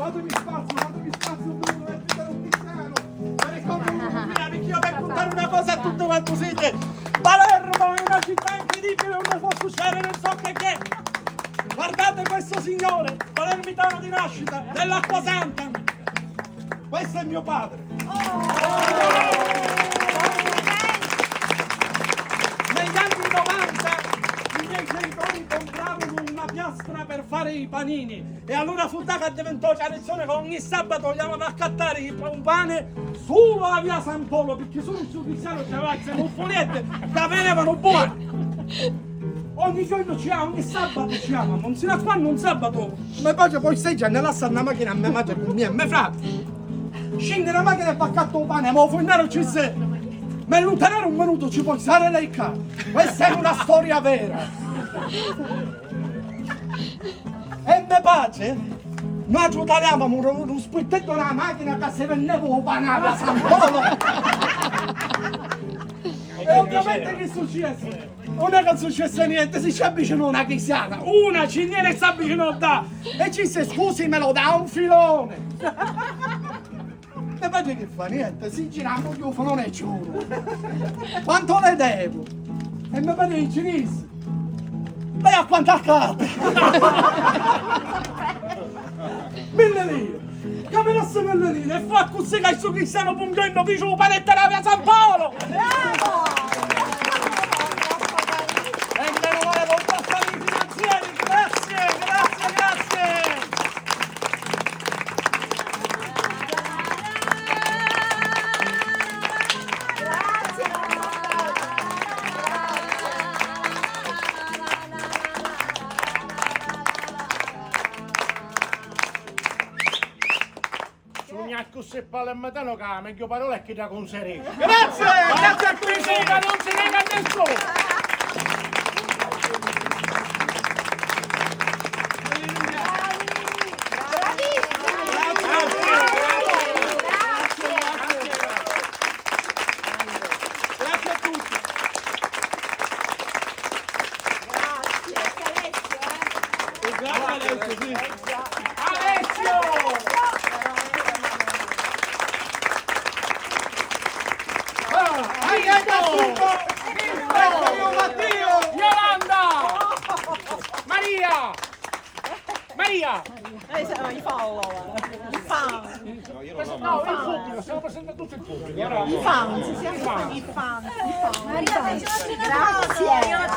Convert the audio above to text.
fatemi spazio, Bruno, è un cristiano. Ma ricordo perché io per contare una cosa a tutto quanto siete. Palermo è una città incredibile, non ne può succedere, non so che è. Guardate questo signore, palermitano di nascita, dell'Acqua Santa. Questo è mio padre. Negli anni 90 i miei genitori comprarono una piastra per fare i panini e allora fu da che diventò tradizione che ogni sabato andiamo a cattare un pane solo a via San Polo perché solo il suo cristiano c'aveva queste muffolette che venivano buone. Ogni giorno ogni sabato ci amano, non si da quando un sabato mi piace poi stai già nella stanza macchina a mia madre con mia frate. Scende la macchina e va a cattare un pane, ma fornare ci sei. Ma allontanare un minuto ci puoi stare lei qua. Questa è una storia vera. E me pace, noi aiutavamo uno spittetto nella macchina che se veniva un pane a San Polo. E ovviamente che è successo? Non è che è successo niente, si ci avvicina una cristiana, una ciniera e si avvicinò da e ci disse scusi me lo dà un filone. E vedi che fa niente, si gira un microfono e giuro. Quanto le devo? E mi vede in cinese. Lei a quanta carta? 1000 lire. Che me lascia 1000 lire e fa così che il suo cristiano pungiando vicino panetta da via San Paolo. Bravo! E meno male con passare i finanzieri, grazie. Se palermitano che la meglio parola è che da conserisce. Grazie a tutti. Non si nega a nessuno. Grazie a tutti. E grazie a Alessio, sì. Alessio! Maria! I follower. I fan. No, il pubblico, stiamo presentando tutto il pubblico. I fan, si chiamano i fan. Grazie.